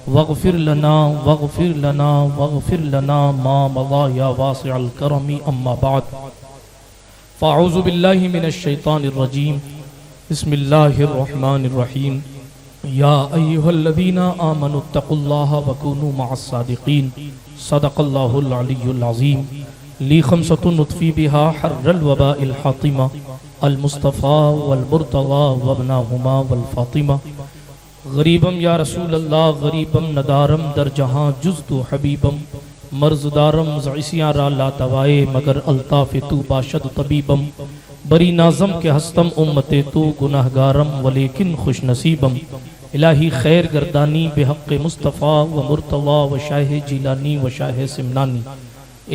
वग़फ़िर लना वग़फ़िर लना वग़फ़िर लना मा मज़ा या वासिअल करमी अम्मा बाद फ़अऊज़ु बिल्लाहि मिनश शैतानिर रजीम बिस्मिल्लाहिर रहमानिर रहीम या अय्युहल्लज़ीना आमनुत्तक़ुल्लाहा वकूनू मअस सादिक़ीन सदक़ल्लाहुल अलिय्युल अज़ीम ली खमसतुन नुत्फ़ी बिहा हर्रल वबाइल हातिमा अल मुस्तफ़ा वल मुर्तज़ा वब्नाहुमा वल फ़ातिमा गरीबम या रसूल अल्लाह गरीबम नदारम दर जहाँ जुज़्तु हबीबम मर्ज़दारम ज़इसियाँ रा ला दवाए मगर अल्ताफ़ तू बाशद तबीबम बरी नाज़म के हस्तम उम्मते तू गुनाहगारम वलेकिन खुश नसीबम इलाही खैर गर्दानी बेहक़ मुस्तफ़ा व मुर्तज़ा व शाह जिलानी व शाह सिमनानी।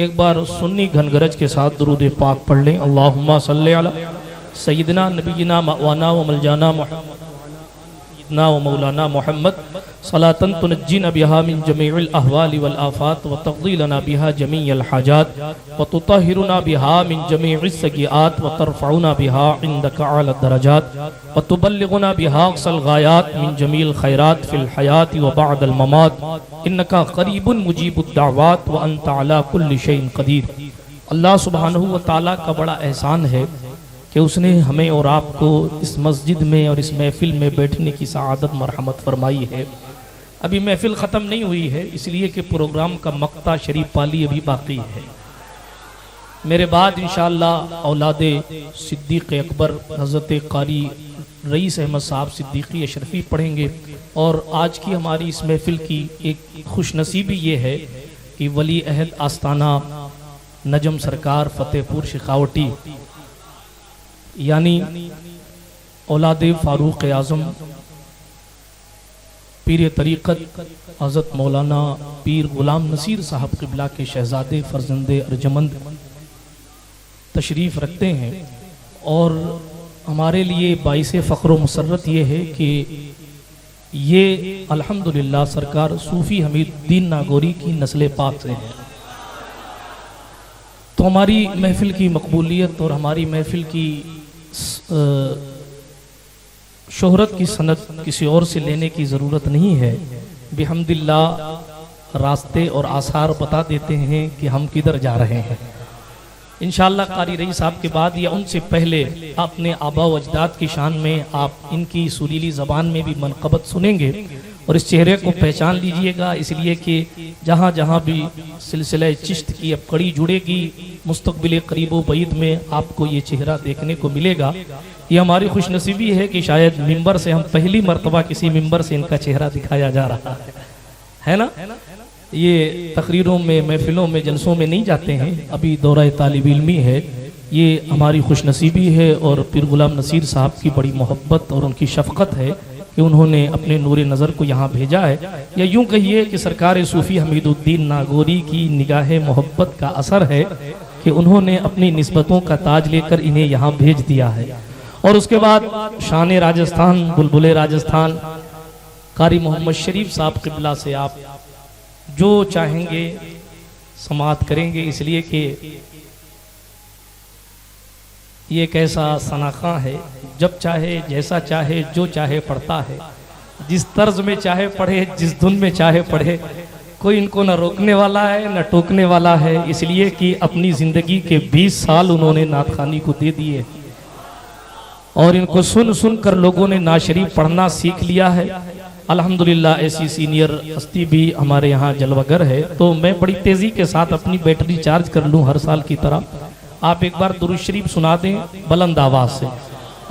एक बार सुन्नी घनगरज के साथ दुरूद पाक पढ़ लें। अल्लाहुम्मा सल्ली अला सय्यिदना नबीना मवाना व मलजाना ना व मौलाना मोहम्मद सलातन तुनज्जीना बिहा मिन जमीइल अहवाल वल आफात व तक़दीलना बिहा जमीअल हाजात व तुतहिरुना बिहा मिन जमीइस सय्यिआत व तरफ़उना बिहा इंदका अला दरजात व तुबल्लिगुना बिहा अक़सल गायात मिन जमीइल खैरात फिल हयात व बअदल ममात इन्नका क़रीबुन मुजीबुद दाअवात व अंत अला कुल्लि शैइन क़दीर। अल्लाह सुब्हानहू व तआला का बड़ा एहसान है कि उसने हमें और आपको इस मस्जिद में और इस महफिल में बैठने की सआदत मरहमत फरमाई है। अभी महफिल ख़त्म नहीं हुई है, इसलिए कि प्रोग्राम का मक्ता शरीफ पाली अभी बाकी है। मेरे बाद इंशाअल्लाह औलादे सिद्दीक़ अकबर हज़रत क़ारी रईस अहमद साहब सिद्दीकी अशरफी पढ़ेंगे। और आज की हमारी इस महफिल की एक खुशनसीबी ये है कि वली अहद आस्ताना नजम सरकार फ़तेहपुर शेखावटी यानी औलादे फ़ारूक़ आज़म पीर तरीक़त हज़रत मौलाना पीर ग़ुलाम नसीर साहब क़िबला के शहज़ादे फ़र्ज़ंदे अर्जमंद तशरीफ़ रखते हैं। और हमारे लिए बाइसे फ़ख्र व मुसर्रत ये है कि ये अल्हम्दुलिल्लाह सरकार सूफ़ी हमीदुद्दीन नागौरी की नस्ल पाक से है। तो हमारी महफिल की मकबूलियत और हमारी महफिल की शोहरत की सनद किसी और से लेने की ज़रूरत नहीं है। बिहम्दिल्लाह रास्ते और आसार बता देते हैं कि हम किधर जा रहे हैं। इंशाअल्लाह क़ारी रईस साहब के बाद या उनसे पहले अपने आबा व अजदाद की शान में आप इनकी सुरीली ज़बान में भी मनक़बत सुनेंगे और इस चेहरे को पहचान लीजिएगा, इसलिए कि जहाँ जहाँ भी सिलसिला चिश्त की अब कड़ी जुड़ेगी मुस्तक़बिल करीब व बईद में आपको ये चेहरा देखने को मिलेगा। ये हमारी खुशनसीबी है कि शायद मिंबर से हम पहली मरतबा किसी मिंबर से इनका चेहरा दिखाया जा रहा है ना। ये तकरीरों में महफिलों में जलसों में नहीं जाते हैं, अभी दौरा तालिब इल्मी है। ये हमारी खुशनसीबी है और पीर ग़ुलाम नसीर साहब की बड़ी मोहब्बत और उनकी शफ़क़त है कि उन्होंने अपने नूर नज़र को यहाँ भेजा है। या यूँ कहिए कि सरकार सूफ़ी हमीदुद्दीन नागौरी की निगाह मोहब्बत का असर है कि उन्होंने अपनी निस्बतों का ताज लेकर इन्हें यहाँ भेज दिया है। और उसके बाद शान राजस्थान बुलबुल राजस्थान क़ारी मोहम्मद शरीफ साहब क़िबला से आप जो चाहेंगे समाअत करेंगे, इसलिए कि ये एक ऐसा सनाखा है, जब चाहे जैसा चाहे जो चाहे पढ़ता है, जिस तर्ज में चाहे पढ़े जिस धुन में चाहे पढ़े, कोई इनको न रोकने वाला है न टोकने वाला है। इसलिए कि अपनी ज़िंदगी के 20 साल उन्होंने नात ख़ानी को दे दिए और इनको सुन सुन कर लोगों ने नात शरीफ पढ़ना सीख लिया है। अल्हम्दुलिल्लाह ऐसी सीनियर हस्ती भी हमारे यहाँ जलवागर है। तो मैं बड़ी तेज़ी के साथ अपनी बैटरी चार्ज कर लूँ हर साल की तरह। आप एक बार दुरूद शरीफ सुना दें बुलंद आवाज़ से।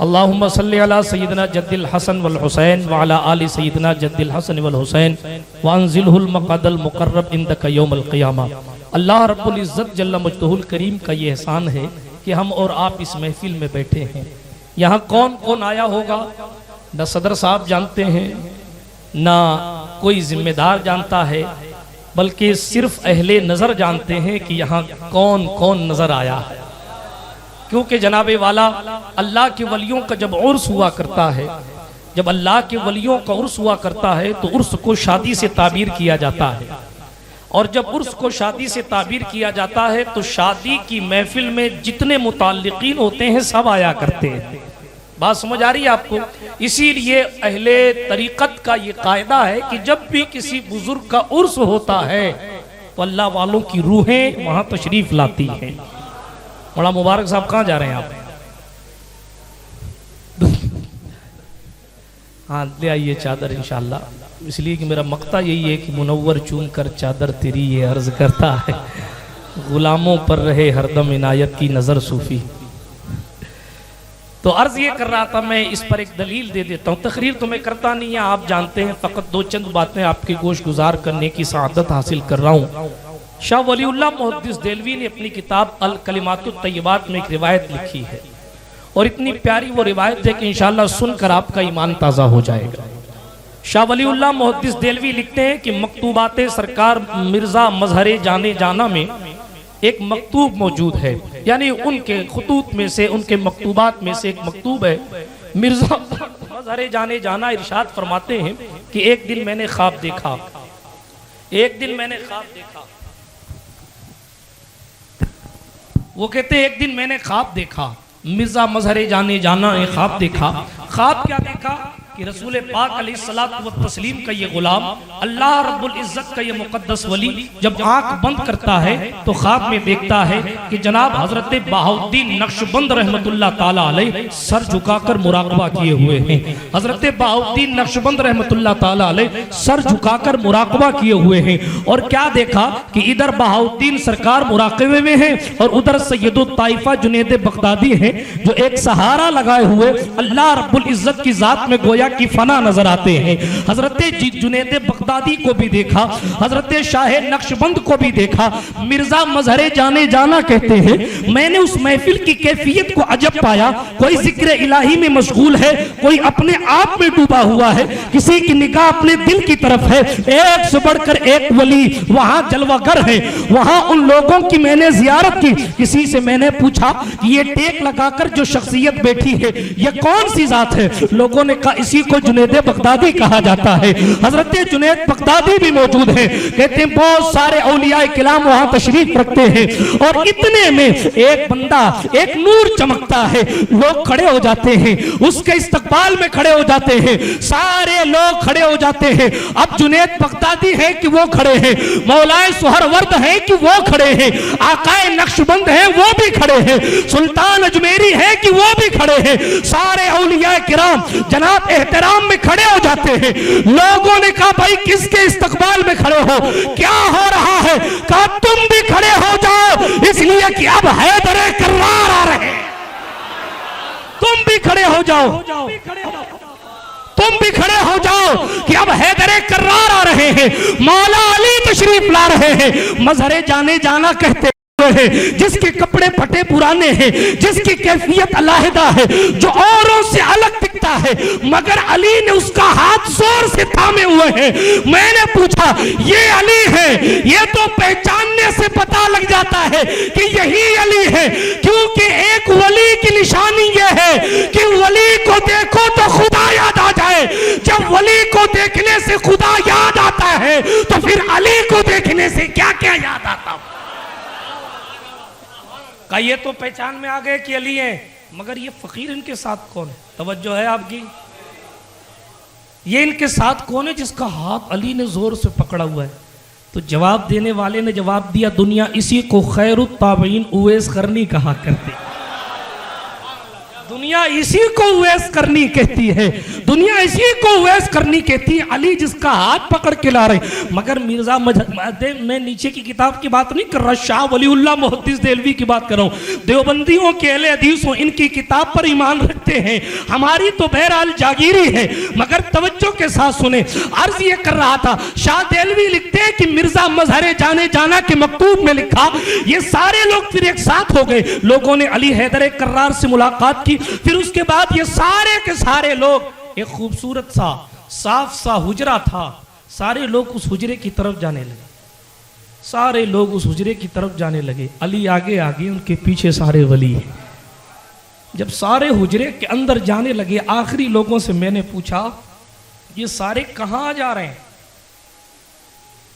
अल्लाहुम्मा सल्ली अला सय्यिदना जद्दिल हसन वल हुसैन व अला आलि सय्यिदना जद्दिल हसन वल हुसैन व अंज़िलहुल मक़अदल मुक़र्रब इंदका यौमल क़ियामा। अल्लाह रब्बुल इज़्ज़त जल्ल मजदहुल करीम का ये एहसान है कि हम और आप इस महफिल में बैठे हैं। यहाँ कौन कौन आया होगा न सदर साहब जानते हैं, ना कोई जिम्मेदार जानता है, बल्कि सिर्फ अहले नज़र जानते हैं कि यहाँ कौन कौन नज़र आया है। क्योंकि जनाबे वाला अल्लाह के वलियों का जब उर्स हुआ करता है, जब अल्लाह के वलियों का उर्स हुआ करता है तो उर्स को शादी से ताबीर किया जाता है। और जब उर्स को शादी से ताबीर किया जाता है तो शादी की महफिल में जितने मुताल्लिकीन होते हैं सब आया करते हैं। बात समझ आ रही है आपको? इसीलिए अहले तरीकत का ये कायदा है कि जब भी किसी बुजुर्ग का उर्स होता है तो अल्लाह वालों की रूहें वहां तशरीफ लाती हैं। बड़ा मुबारक साहब कहाँ जा रहे हैं आप? हाँ ले आइए चादर इंशाल्लाह, इसलिए कि मेरा मकता यही है कि मुनव्वर चूम कर चादर तेरी ये अर्ज करता है, गुलामों पर रहे हरदम इनायत की नज़र सूफी। तो अर्ज ये कर रहा था, मैं इस पर एक दलील दे देता हूँ। तकरीर तो मैं करता नहीं है, आप जानते हैं, फ़कत दो चंद बातें आपके गोश गुजार करने की सआदत हासिल कर रहा हूँ। शाह वलीउल्लाह मुहद्दिस देलवी ने अपनी किताब अल कलिमातुत तय्यबात में एक रिवायत लिखी है, और इतनी प्यारी वो रिवायत है कि इंशाअल्लाह सुनकर आपका ईमान ताज़ा हो जाएगा। शाह वलीउल्लाह मुहद्दिस देलवी लिखते हैं कि मकतूबाते सरकार मिर्ज़ा मजहरे जाने जाना में एक मकतूब मौजूद है, यानी उनके खुतूत में से, उनके मकतूबात में से एक मकतूब है। मिर्ज़ा मजहरे जाने जाना इरशाद फरमाते हैं कि एक दिन मैंने ख्वाब देखा, एक दिन मैंने ख्वाब देखा, वो कहते एक दिन मैंने ख्वाब देखा, मिर्ज़ा मजहरे जाने जाना एक ख्वाब देखा। ख्वाब क्या देखा कि रसूल पाक अलैहिस्सलातु व तस्लीम का ये गुलाम, अल्लाह रब्बुल इज्जत का ये मुकद्दस वली जब आंख बंद करता है तो ख्वाब में देखता है कि जनाब हजरत बहाउद्दीन नक्शबंद रहमतुल्लाह ताला अलैह सर झुकाकर मुराकबा किए हुए हैं। हजरत बहाउद्दीन नक्शबंद रहमतुल्लाह ताला अलैह सर झुकाकर मुराकबा किए हुए हैं। और क्या देखा कि इधर बहाउद्दीन सरकार मुराकबे में है और उधर सैयदुत ताइफा जुनैद बगदादी हैं, जो एक सहारा लगाए हुए अल्लाह रब्बुल इज्जत की जात में गोया की फना नजर आते हैं। हजरत जुनैद बगदादी को भी देखा, हजरत शाह नक्शबंद को भी देखा। मिर्जा मजहरे जाने जाना कहते हैं मैंने उस महफिल की कैफियत को अजब पाया। कोई जिक्र इलाही में मशगूल है, कोई अपने आप में डूबा हुआ है, किसी की निगाह अपने दिल की तरफ है। एक से बढ़कर एक वली वहां जलवागर है। वहां उन लोगों की मैंने जियारत की। किसी से मैंने पूछा कि ये टेक लगाकर जो शख्सियत बैठी है ये कौन सी जात है? लोगों ने कहा इसी को जुनैद बगदादी कहा जाता है। हजरत जुनैद बगदादी भी मौजूद है। कहते हैं बहुत सारे औलियाए किराम वहां तशरीफ रखते हैं और इतने में एक बंदा, एक नूर चमकता है। लोग खड़े हो जाते हैं, उसके इस्तकबाल में खड़े हो जाते हैं, सारे लोग खड़े हो जाते हैं। अब जुनैद बगदादी है कि वो खड़े हैं, मौलाए सुहरवर्द है कि वो खड़े हैं, आकाए नक्शबंद है वो भी खड़े हैं, सुल्तान अजमेरी है कि वो भी खड़े हैं। सारे औलियाए किराम जनाब एहतराम में खड़े हो जाते हैं। लोगों ने कहा भाई किसके इस्तकबाल में खड़े हो, क्या हो रहा है? कहा तुम भी खड़े हो जाओ, इसलिए कि अब हैदरे कर्रार आ रहे हैं। तुम भी खड़े हो जाओ, तुम भी खड़े हो जाओ कि अब हैदरे कर्रार आ रहे हैं, मौला अली तशरीफ ला रहे हैं। मजहरे जाने जाना कहते है जिसके कपड़े फटे पुराने हैं, जिसकी कैफियत अलहदा है, जो औरों से अलग दिखता है, मगर अली ने उसका हाथ जोर से थामे हुए हैं। मैंने पूछा ये अली है? ये तो पहचानने से पता लग जाता है कि यही अली है, क्योंकि एक वली की निशानी ये है कि वली को देखो तो खुदा याद आ जाए। जब वली को देखने से खुदा याद आता है तो फिर अली को देखने से क्या क्या याद आता? का ये तो पहचान में आ गए कि अली है, मगर ये फकीर इनके साथ कौन है? तवज्जो है आपकी? ये इनके साथ कौन है जिसका हाथ अली ने जोर से पकड़ा हुआ है? तो जवाब देने वाले ने जवाब दिया दुनिया इसी को खैरुत ताबईन उवैस करनी कहा करती, दुनिया इसी को उवैस करनी कहती है, दुनिया इसी को उवैस करनी कहती है। अली जिसका हाथ पकड़ के ला रहे। मगर मिर्जा मैं नीचे की किताब की बात नहीं कर रहा, शाह वलीउल्लाह मुहद्दिस देलवी की बात कर रहा हूँ। देवबंदियों के अहले हदीस हो, इनकी किताब पर ईमान रखते हैं, हमारी तो बहरहाल जागीरी है, मगर तवज्जो के साथ सुने। अर्ज ये कर रहा था, शाह देलवी लिखते हैं कि मिर्जा मजहरे जाने जाना के मकतूब में लिखा, ये सारे लोग फिर एक साथ हो गए। लोगों ने अली हैदर कर्रार से मुलाकात की। फिर उसके बाद ये सारे के सारे लोग, एक खूबसूरत सा साफ सा हुजरा था, सारे लोग उस हुजरे की तरफ जाने लगे, सारे लोग उस हुजरे की तरफ जाने लगे। अली आगे आगे, उनके पीछे सारे वली हैं। जब सारे हुजरे के अंदर जाने लगे, आखिरी लोगों से मैंने पूछा ये सारे कहां जा रहे हैं,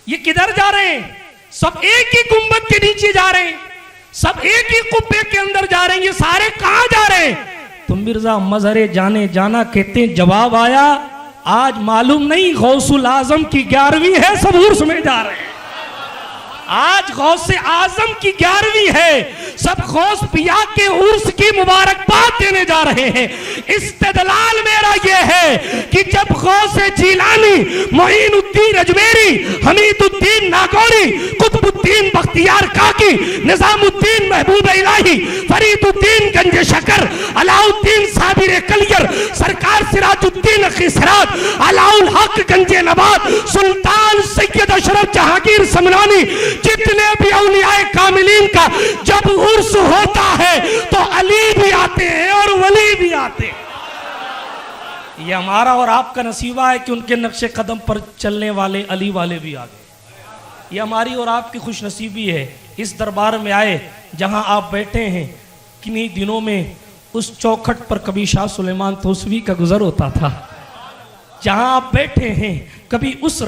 ये किधर जा रहे हैं? सब एक ही गुंबद के नीचे जा रहे हैं, सब एक ही कुब्बे के अंदर जा रहे हैं, ये सारे कहां जा रहे हैं? तो मिर्जा मजहरे जाने जाना कहते जवाब आया, आज मालूम नहीं गौसुल आजम की 11वीं है, सब उर्स में जा रहे हैं। आज गौसे आजम की 11वीं है, सब गौस पिया के उर्स की मुबारकबाद देने जा रहे हैं। इस्तेदलाल मेरा ये है कि जब गौसे जीलानी, मोइनुद्दीन अजमेरी, हमीदुद्दीन नागौरी, कुतुबुद्दीन बख्तियार काकी, निजामुद्दीन महबूब इलाही, फरीदुद्दीन गंज शकर, अलाउद्दीन साबिर कलियर, सरकार सिराजुद्दीन खिसरात, अलाउल हक गंजे नवाब, सुल्तान सैयद अशरफ जहांगीर समनानी, जितने भी औलियाए कामिलीन का जब उर्स होता है तो अली भी आते हैं और वली भी आते हैं। ये हमारा और आपका नसीबा है कि उनके नक्शे कदम पर चलने वाले अली वाले भी आ गए। ये हमारी और आपकी खुश नसीबी है। इस दरबार में आए जहां आप बैठे हैं, किन्हीं दिनों में उस चौखट पर कभी शाह सुलेमान तोसवी का गुजर होता था। जहां आप बैठे हैं कभी उस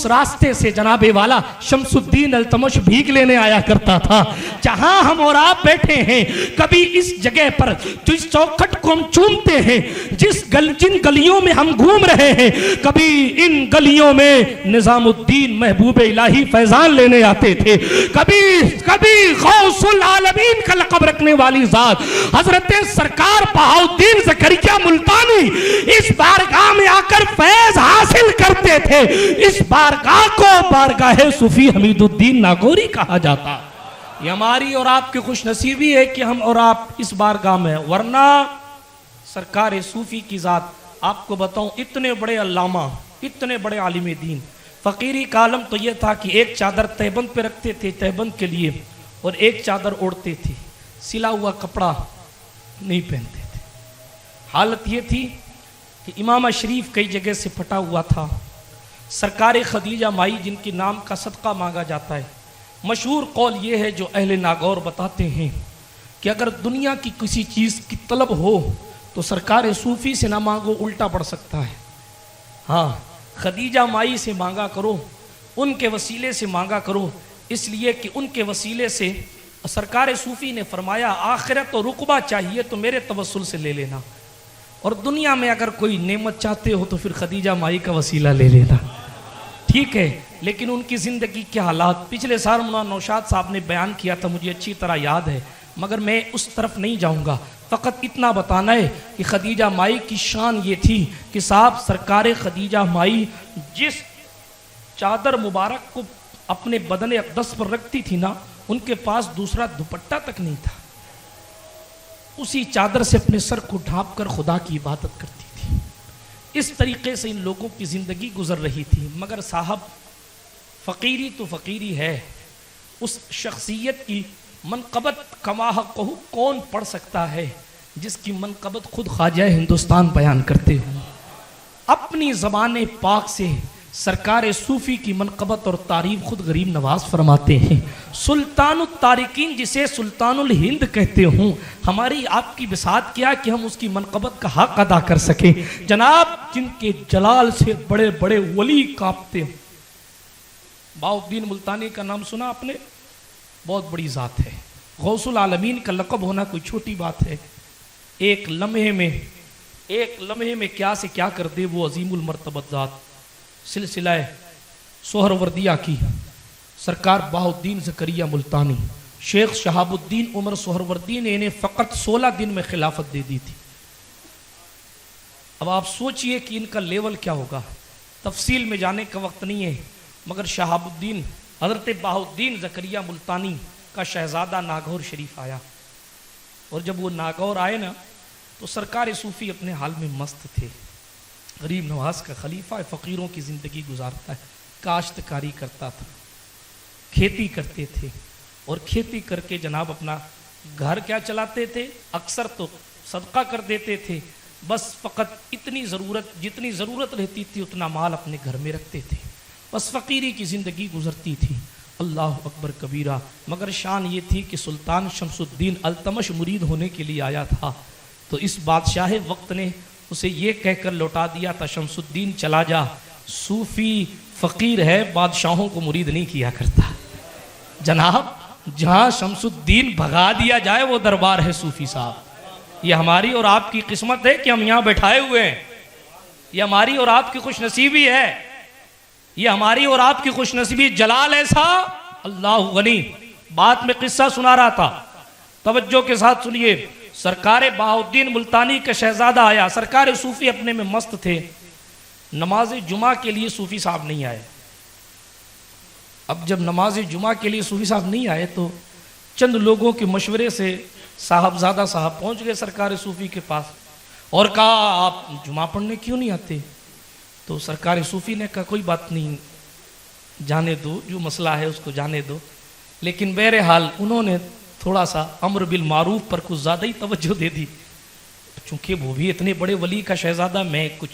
रास्ते से जनाबे वाला शमसुद्दीन अल्तमश भीग लेने आया करता था। जहां हम और आप बैठे हैं कभी इस जगह पर जिस चौखट को हम चूमते हैं, जिन गलियों में हम घूम रहे हैं, कभी इन गलियों में निजामुद्दीन महबूब इलाही फैजान लेने आते थे। कभी गौसुल आलमीन का लक़ब रखने वाली जात हजरत सरकार बहाउद्दीन ज़करिया मुल्तानी इस बारगाह में आकर फैज हासिल करते थे। इस बारगाह को बारगाह सूफी हमीदुद्दीन नागौरी कहा जाता। ये हमारी और आपकी खुश नसीबी है कि हम और आप इस बारगाह में, वरना सरकार सूफी की जात, आपको बताऊं, इतने बड़े अल्लामा, इतने बड़े आलिम दीन, फकीरी का आलम तो यह था कि एक चादर तहबंद पे रखते थे तहबंद के लिए, और एक चादर ओढ़ते थे, सिला हुआ कपड़ा नहीं पहनते थे। हालत यह थी कि इमाम शरीफ कई जगह से फटा हुआ था। सरकार खदीजा माई जिनके नाम का सदका मांगा जाता है, मशहूर कौल ये है जो अहले नागौर बताते हैं कि अगर दुनिया की किसी चीज़ की तलब हो तो सरकार सूफी से ना मांगो, उल्टा पड़ सकता है। हाँ, खदीजा माई से मांगा करो, उनके वसीले से मांगा करो, इसलिए कि उनके वसीले से सरकार सूफी ने फरमाया आखिरत तो रुकबा चाहिए तो मेरे तवस्सुल से ले लेना, और दुनिया में अगर कोई नेमत चाहते हो तो फिर खदीजा माई का वसीला ले लेना। ठीक है, लेकिन उनकी ज़िंदगी के हालात पिछले साल मौलाना नौशाद साहब ने बयान किया था, मुझे अच्छी तरह याद है, मगर मैं उस तरफ नहीं जाऊंगा। फ़कत इतना बताना है कि खदीजा माई की शान ये थी कि साहब सरकार खदीजा माई जिस चादर मुबारक को अपने बदन अक़दस पर रखती थी ना, उनके पास दूसरा दुपट्टा तक नहीं था। उसी चादर से अपने सर को ढाँप कर खुदा की इबादत करती थी। इस तरीके से इन लोगों की ज़िंदगी गुजर रही थी। मगर साहब, फ़कीरी तो फ़कीरी है, उस शख्सियत की मनक़बत कमाह कहू कौन पढ़ सकता है जिसकी मनक़बत खुद ख्वाजा हिंदुस्तान बयान करते हो। अपनी ज़बान पाक से सरकार सूफ़ी की मनक़बत और तारीफ़ खुद गरीब नवाज फरमाते हैं। सुल्तानुल तारिकीन जिसे सुल्तानुल हिंद कहते हूँ, हमारी आपकी बिसात क्या कि हम उसकी मनक़बत का हक अदा कर सकें। जनाब, जिनके जलाल से बड़े बड़े वली कांपते हैं। बहाउद्दीन मुल्तानी का नाम सुना आपने? बहुत बड़ी ज़ात है। गौसुल आलमीन का लक़ब होना कोई छोटी बात है। एक लम्हे में क्या से क्या कर दे वो अजीमुल मर्तबत ज़ात। सिलसिला सोहरवर्दिया की सरकार बहाउद्दीन ज़करिया मुल्तानी, शेख शहाबुद्दीन उमर सोहरवर्दी ने इन्हें फ़कत 16 दिन में खिलाफत दे दी थी। अब आप सोचिए कि इनका लेवल क्या होगा। तफसील में जाने का वक्त नहीं है, मगर शहाबुद्दीन हज़रत बहाउद्दीन ज़करिया मुल्तानी का शहज़ादा नागौर शरीफ आया, और जब वो नागौर आए ना तो सरकार सूफ़ी अपने हाल में मस्त थे। गरीब नवाज का खलीफा है, फ़कीरों की ज़िंदगी गुजारता है, काश्तकारी करता था, खेती करते थे, और खेती करके जनाब अपना घर क्या चलाते थे, अक्सर तो सदका कर देते थे। बस फ़कत जितनी ज़रूरत रहती थी उतना माल अपने घर में रखते थे। बस फ़कीरी की ज़िंदगी गुजरती थी। अल्लाह अकबर कबीरा। मगर शान ये थी कि सुल्तान शमसुद्दीन अल्तमश मुरीद होने के लिए आया था, तो इस बादशाह वक्त ने उसे ये कहकर लौटा दिया था, शमसुद्दीन चला जा, सूफ़ी फ़कीर है, बादशाहों को मुरीद नहीं किया करता। जनाब, जहाँ शमसुद्दीन भगा दिया जाए वो दरबार है सूफ़ी साहब। ये हमारी और आपकी किस्मत है कि हम यहाँ बैठाए हुए हैं। ये हमारी और आपकी खुशनसीबी है। ये हमारी और आपकी खुशनसीबी। जलाल ऐसा अल्लाह गनी। बात में किस्सा सुना रहा था, तवज्जो के साथ सुनिए। सरकार बहाउद्दीन मुल्तानी का शहजादा आया। सरकार सूफी अपने में मस्त थे। नमाज जुमा के लिए सूफी साहब नहीं आए। अब जब नमाज जुमा के लिए सूफी साहब नहीं आए तो चंद लोगों के मशवरे से साहबजादा साहब पहुंच गए सरकार सूफी के पास और कहा आप जुमा पढ़ने क्यों नहीं आते। तो सरकार सूफी ने कहा कोई बात नहीं, जाने दो, जो मसला है उसको जाने दो। लेकिन बहरहाल उन्होंने थोड़ा सा अम्र बिल मारूफ पर कुछ ज़्यादा ही तवज्जो दे दी। चूँकि वो भी इतने बड़े वली का शहजादा, मैं कुछ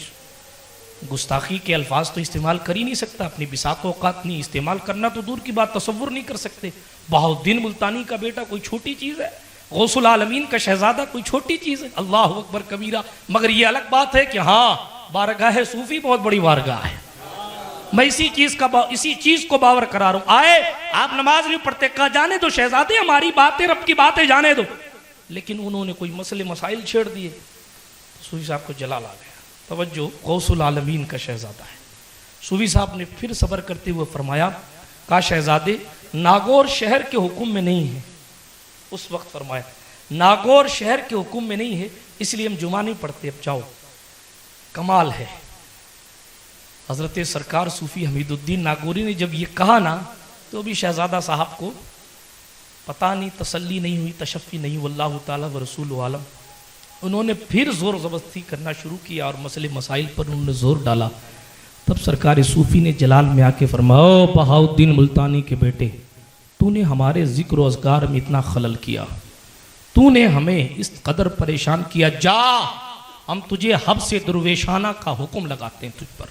गुस्ताखी के अल्फाज तो इस्तेमाल कर ही नहीं सकता। अपनी बिसात औकात नहीं इस्तेमाल करना तो दूर की बात, तसव्वुर नहीं कर सकते। बहाउद्दीन मुल्तानी का बेटा कोई छोटी चीज़ है, गौसुल आलमीन का शहजादा कोई छोटी चीज़ है। अल्लाह अकबर कबीरा। मगर ये अलग बात है कि हाँ, बारगाह सूफी बहुत बड़ी बारगाह है। मैं इसी चीज़ को बावर करा रहा हूँ। आए आप नमाज नहीं पढ़ते, कहा जाने दो शहजादे, हमारी बातें रब की बातें जाने दो। लेकिन उन्होंने कोई मसले मसाइल छेड़ दिए, सूफी साहब को जलाल आ गया। तवज्जो, गौसुल आलमीन का शहजादा है। सूफी साहब ने फिर सब्र करते हुए फरमाया, कहा शहजादे नागौर शहर के हुक्म में नहीं है। उस वक्त फरमाया नागौर शहर के हुक्म में नहीं है, इसलिए हम जुमा नहीं पढ़ते, अब जाओ। कमाल है। हजरत सरकार सूफी हमीदुद्दीन नागौरी ने जब ये कहा ना, तो भी शहजादा साहब को पता नहीं, तसल्ली नहीं हुई, तशफ़ी नहीं। वल्लाहु ताला व रसूलु आलम। उन्होंने फिर ज़ोर ज़बरदस्ती करना शुरू किया और मसले मसाइल पर उन्होंने ज़ोर डाला। तब सरकार सूफी ने जलाल में आके फरमाया, बहाउद्दीन मुल्तानी के बेटे, तूने हमारे ज़िक्र व अज़कार में इतना खलल किया, तूने हमें इस कदर परेशान किया, जा हम तुझे हब्स दुर्वेशाना का हुक्म लगाते हैं तुझ पर,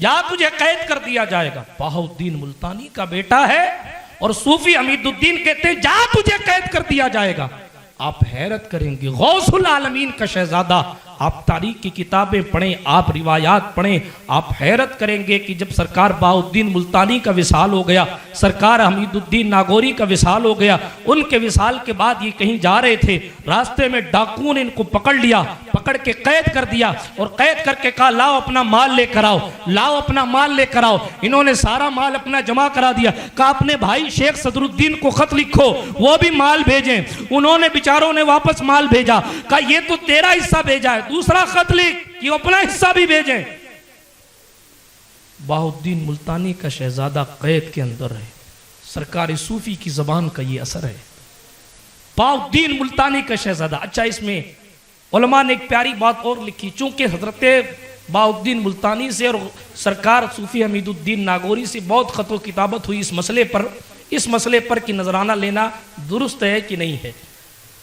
जा तुझे कैद कर दिया जाएगा। बहाउद्दीन मुल्तानी का बेटा है और सूफी हमीदुद्दीन कहते हैं जा तुझे कैद कर दिया जाएगा। आप हैरत करेंगे, गौसुल आलमीन का शहजादा। आप तारीख की किताबें पढ़ें, आप रिवायात पढ़ें, आप हैरत करेंगे कि जब सरकार बहाउद्दीन मुल्तानी का विसाल हो गया, सरकार हमीदुद्दीन नागौरी का विसाल हो गया, उनके विसाल के बाद ये कहीं जा रहे थे, रास्ते में डाकुओं ने इनको पकड़ लिया, पकड़ के कैद कर दिया और कैद करके कहा लाओ अपना माल लेकर आओ, लाओ अपना माल लेकर आओ। इन्होंने सारा माल अपना जमा करा दिया। कहा अपने भाई शेख सदरुद्दीन को खत लिखो, वो भी माल भेजें। उन्होंने बेचारों ने वापस माल भेजा। कहा ये तो तेरा हिस्सा भेजा है, दूसरा खत लिख कि अपना हिस्सा भी भेजें। बहाउद्दीन मुल्तानी का शहजादा कैद के अंदर है। सरकार सूफी की जबान का ये असर है। बहाउद्दीन मुल्तानी का शहजादा। अच्छा, इसमें उलमा ने एक प्यारी बात और लिखी। चूंकि हजरत बहाउद्दीन मुल्तानी से और सरकार सूफी हमीदुद्दीन नागौरी से बहुत खतो किताबत हुई इस मसले पर कि नजराना लेना दुरुस्त है कि नहीं है।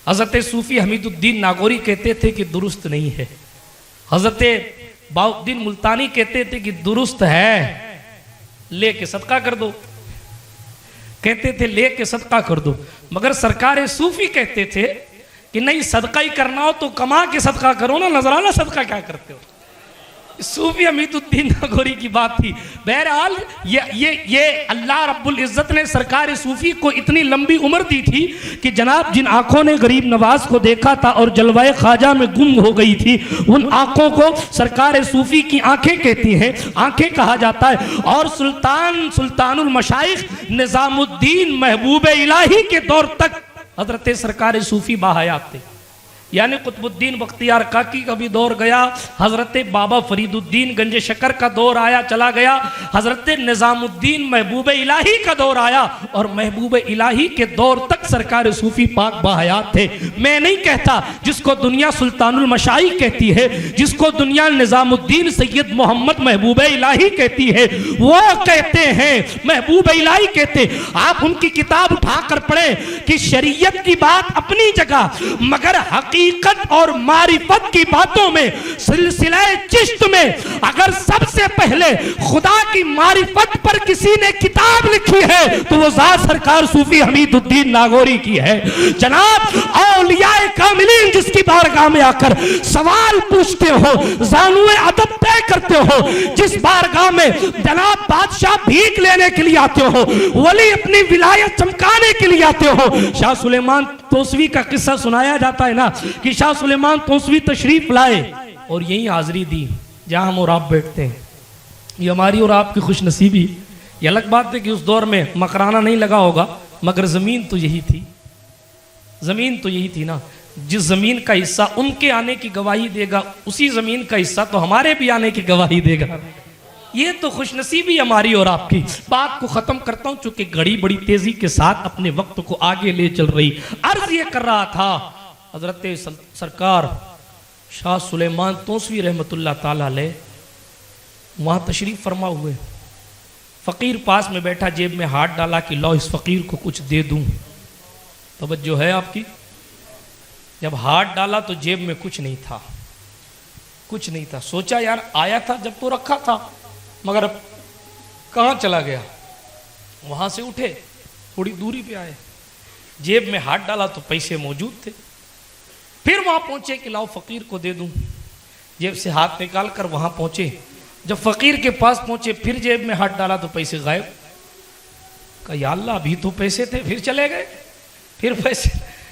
हजरत सूफी हमीदुद्दीन नागौरी कहते थे कि दुरुस्त नहीं है, हजरत बहाउद्दीन मुल्तानी कहते थे कि दुरुस्त है, लेके सदका कर दो, कहते थे लेके सदका कर दो। मगर सरकार सूफी कहते थे कि नहीं, सदका ही करना हो तो कमा के सदका करो ना, नजराना सदका क्या करते हो। सूफी हमीदुद्दीन नागौरी की बात थी। बहरहाल ये अल्लाह रब्बुल इज़्ज़त ने सरकार सूफी को इतनी लंबी उम्र दी थी कि जनाब जिन आंखों ने गरीब नवाज को देखा था और जलवाए ख्वाजा में गुम हो गई थी, उन आंखों को सरकार सूफी की आंखें कहती हैं, आंखें कहा जाता है। और सुल्तानुल मशाइख निज़ामुद्दीन महबूब इलाही के दौर तक हजरत सरकार सूफी बाहयात थे। यानी कुतुबुद्दीन बख्तियार काकी का भी दौर गया, हजरत बाबा फरीदुद्दीन गंज शकर का दौर आया चला गया, हजरत निज़ामुद्दीन महबूब इलाही का दौर आया और महबूब इलाही के दौर तक सरकार सूफी पाक बाहयात थे। मैं नहीं कहता, जिसको दुनिया सुल्तानुल मशाइख कहती है, जिसको दुनिया निज़ामुद्दीन सैयद मोहम्मद महबूब इलाही कहती है, वो कहते हैं, महबूब इलाही कहते। आप उनकी किताब उठाकर पढ़ें कि शरीयत की बात अपनी जगह, मगर हकीकत और मारिफत की बातों में, सिलसिले चिश्त में अगर सबसे पहले खुदा की मारिफत पर किसी ने किताब लिखी है तो वो ज़ात सरकार सूफी हमीदुद्दीन नागौरी नागौरी की है। जनाब औलियाए कामिलीन जिसकी बारगाह में आकर सवाल पूछते हो, ज़ानुए अदब तय करते हो, जिस बारगाह में जनाब बादशाह भीख लेने के लिए आते हो, वली अपनी विलायत चमकाने के लिए आते हो। शाह सुलेमान तोसवी का किस्सा सुनाया जाता है ना कि शाह सुलेमान तोसवी तशरीफ लाए और यही हाजिरी दी जहां हम और आप बैठते हैं। ये हमारी और आपकी खुशनसीबी। ये अलग बात है कि उस दौर में मकराना नहीं लगा होगा, मगर ज़मीन तो यही थी, ज़मीन तो यही थी ना। जिस ज़मीन का हिस्सा उनके आने की गवाही देगा, उसी ज़मीन का हिस्सा तो हमारे भी आने की गवाही देगा। ये तो खुशनसीबी हमारी और आपकी। बात को ख़त्म करता हूँ चूँकि घड़ी बड़ी तेज़ी के साथ अपने वक्त को आगे ले चल रही। अर्ज़ ये कर रहा था, हज़रत सरकार शाह सुलेमान तोसवी रहमतुल्लाह ताला अलैह वहाँ तशरीफ़ फरमा हुए। फ़कीर पास में बैठा, जेब में हाथ डाला कि लो इस फ़कीर को कुछ दे दूँ। तवज्जो है आपकी? जब हाथ डाला तो जेब में कुछ नहीं था, कुछ नहीं था। सोचा यार आया था जब तो रखा था, मगर अब कहाँ चला गया। वहाँ से उठे, थोड़ी दूरी पे आए, जेब में हाथ डाला तो पैसे मौजूद थे। फिर वहाँ पहुँचे कि लाओ फ़कीर को दे दूँ। जेब से हाथ निकाल कर वहाँ पहुँचे। जब फ़कीर के पास पहुँचे फिर जेब में हाथ डाला तो पैसे गायब। कहा या अल्लाह अभी तो पैसे थे, फिर चले गए, फिर पैसे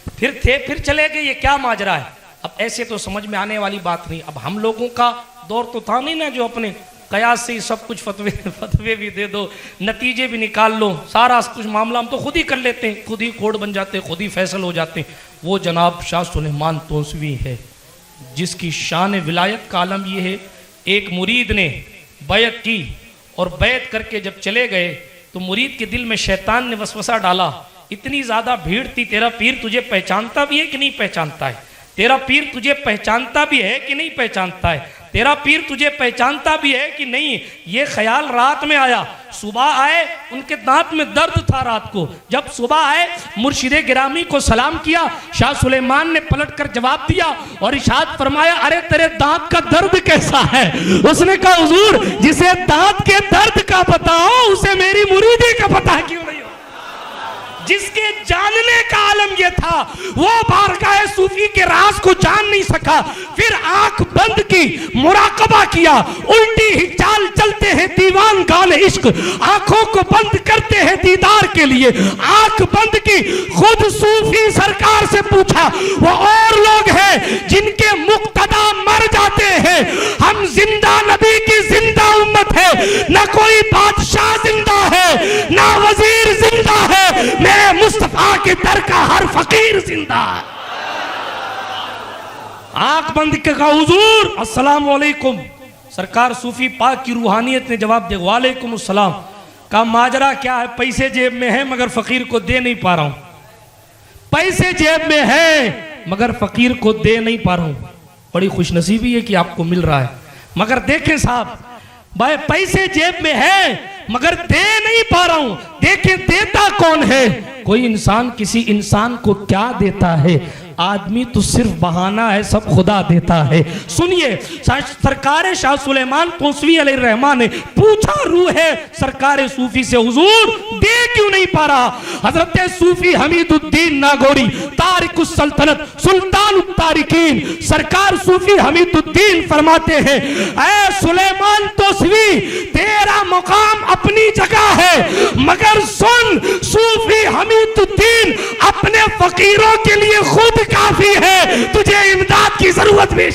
फिर थे, फिर चले गए, ये क्या माजरा है। अब ऐसे तो समझ में आने वाली बात नहीं। अब हम लोगों का दौर तो था नहीं ना जो अपने कयास से ही सब कुछ फतवे भी दे दो, नतीजे भी निकाल लो, सारा कुछ मामला हम तो खुद ही कर लेते हैं, खुद ही कोड बन जाते हैं, खुद ही फैसल हो जाते हैं। वो जनाब शाह सुलेमान तोसवी है जिसकी शान विलायत का आलम ये है। एक मुरीद ने बैत की और बैत करके जब चले गए तो मुरीद के दिल में शैतान ने वसवसा डाला, इतनी ज़्यादा भीड़ थी, तेरा पीर तुझे पहचानता भी है कि नहीं पहचानता है, तेरा पीर तुझे पहचानता भी है कि नहीं पहचानता है, तेरा पीर तुझे पहचानता भी है कि नहीं। ये ख्याल रात में आया। सुबह आए, उनके दांत में दर्द था रात को। जब सुबह आए, मुर्शिदे गिरामी को सलाम किया। शाह सुलेमान ने पलट कर जवाब दिया और इरशाद फरमाया, अरे तेरे दांत का दर्द कैसा है? उसने कहा हुजूर जिसे दांत के दर्द का पता हो उसे मेरी मुरीदी का पता क्यों नहीं हो। जिसके जानने का आलम यह था वो बारगाह सूफी के राज को जान नहीं सका। फिर आंख बंद की, मुराकबा किया, उल्टी ही चाल चलते हैं दीवान गाने इश्क, आंखों को बंद करते हैं दीदार के लिए। आंख बंद की, खुद सूफी सरकार से पूछा, वो और लोग हैं जिनके मुक्तदा मर जाते हैं, हम जिंदा नबी की जिंदा उम्मत है, न कोई बादशाह जिंदा है, न वजीर जिंदा है, मुस्तफा के दर का हर फकीर जिंदा है। आंख बंद के कहा हुजूर अस्सलाम वालेकुम। सरकार सूफी पाक की रूहानियत ने जवाब दिया वालेकुम अस्सलाम। कहा माजरा क्या है? पैसे जेब में है मगर फकीर को दे नहीं पा रहा हूं, पैसे जेब में है मगर फकीर को दे नहीं पा रहा हूं। बड़ी खुशनसीबी है कि आपको मिल रहा है, मगर देखें साहब भाई पैसे जेब में है मगर दे नहीं पा रहा हूं। देखें देता कौन है? कोई इंसान किसी इंसान को क्या देता है? आदमी तो सिर्फ बहाना है, सब खुदा देता है। सुनिए, सरकार शाह सुलेमान तोसवी अलैहिर्रहमान ने पूछा रूह है सरकार सूफी से, हुजूर दे क्यों नहीं पा रहा? हजरत सूफी हमीदुद्दीन नागौरी तारिकुस सल्तनत सुल्तान तारिकीन सरकार सूफी हमीदुद्दीन फरमाते हैं, ऐ सुलेमान तोसवी तेरा मुकाम अपनी जगह है, मगर सुन सूफी हमीदुद्दीन अपने फकीरों के लिए खुद काफी है, तुझे इमदाद की जरूरत भी।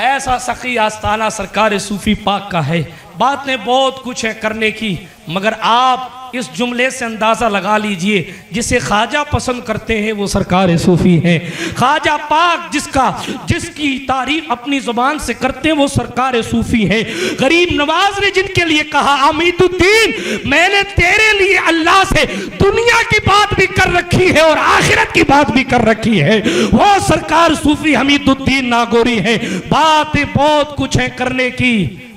ऐसा सकी आस्ताना सरकार सूफी पाक का है। बातें बहुत कुछ है करने की, मगर आप इस जुमले से अंदाजा लगा लीजिए, जिसे ख्वाजा पसंद करते हैं वो सरकार सूफी हैं। ख्वाजा पाक जिसकी तारीफ अपनी जुबान से करते हैं वो सरकार सूफी है। गरीब नवाज ने जिनके लिए कहा अमीदुद्दीन मैंने तेरे लिए अल्लाह से दुनिया की बात भी कर रखी है और आखिरत की बात भी कर रखी है, वो सरकार सूफी हमीदुद्दीन नागौरी है। बातें बहुत कुछ है करने की।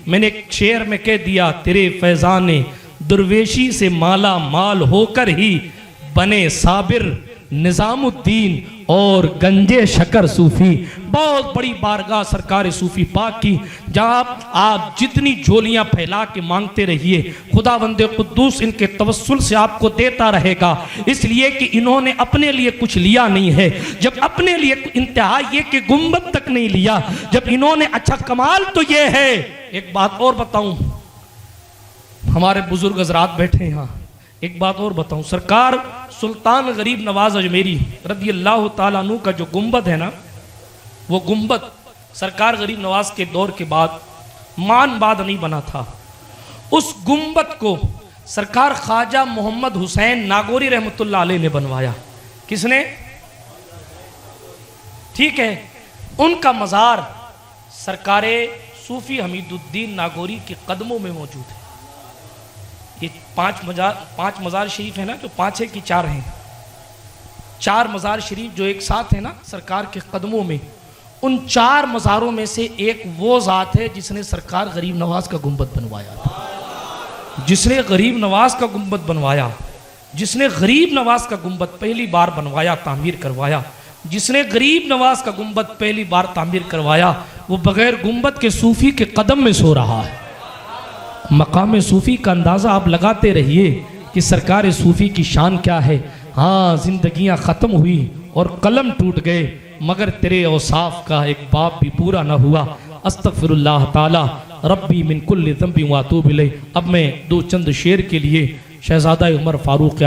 मैंने एक शेर में कह दिया, तेरे फैजाने दुर्वेशी से माला माल होकर ही बने साबिर, निजामुद्दीन और गंजे शकर सूफी, बहुत बड़ी बारगाह सरकार सूफी पाक की, जहाँ आप जितनी झोलियाँ फैला के मांगते रहिए, खुदावंद कुद्दूस इनके तवस्सुल से आपको देता रहेगा। इसलिए कि इन्होंने अपने लिए कुछ लिया नहीं है। जब अपने लिए इंतहा ये कि गुंबद तक नहीं लिया, जब इन्होंने, अच्छा कमाल तो ये है, एक बात और बताऊं, हमारे बुजुर्ग हजरात बैठे हैं यहाँ, एक बात और बताऊं, सरकार सुल्तान गरीब नवाज अजमेरी रज़ी अल्लाह ताला अन्हु का जो गुंबद है ना, वो गुंबद सरकार गरीब नवाज के दौर के बाद मानबाद नहीं बना था। उस गुंबद को सरकार ख्वाजा मोहम्मद हुसैन नागौरी रहमतुल्लाह अलैह ने बनवाया। किसने? ठीक है, उनका मज़ार सरकारे सूफी हमीदुद्दीन नागौरी के कदमों में मौजूद है। ये पांच मज़ार शरीफ है ना, जो 5 है कि 4 हैं, 4 मज़ार शरीफ जो एक साथ है ना सरकार के कदमों में, उन 4 मज़ारों में से एक वो ज़ात है जिसने सरकार गरीब नवाज का गुंबद बनवाया था। जिसने गरीब नवाज का गुंबद बनवाया, जिसने गरीब नवाज का गुंबद पहली बार बनवाया, तामीर करवाया, जिसने गरीब नवाज का गुंबद पहली बार तामीर करवाया, वो बगैर गुंबद के सूफी के कदम में सो रहा है। मकाम सूफी का अंदाज़ा आप लगाते रहिए कि सरकार सूफी की शान क्या है। हाँ, जिंदगियां ख़त्म हुई और कलम टूट गए, मगर तेरे औसाफ का एक बाप भी पूरा न हुआ। अस्तगफिरुल्लाह ताला रब्बी मिन कुल्लि ज़ंबि व अतूबु इलैह। अब मैं 2 चंद शेर के लिए शहज़ादा उमर फारूक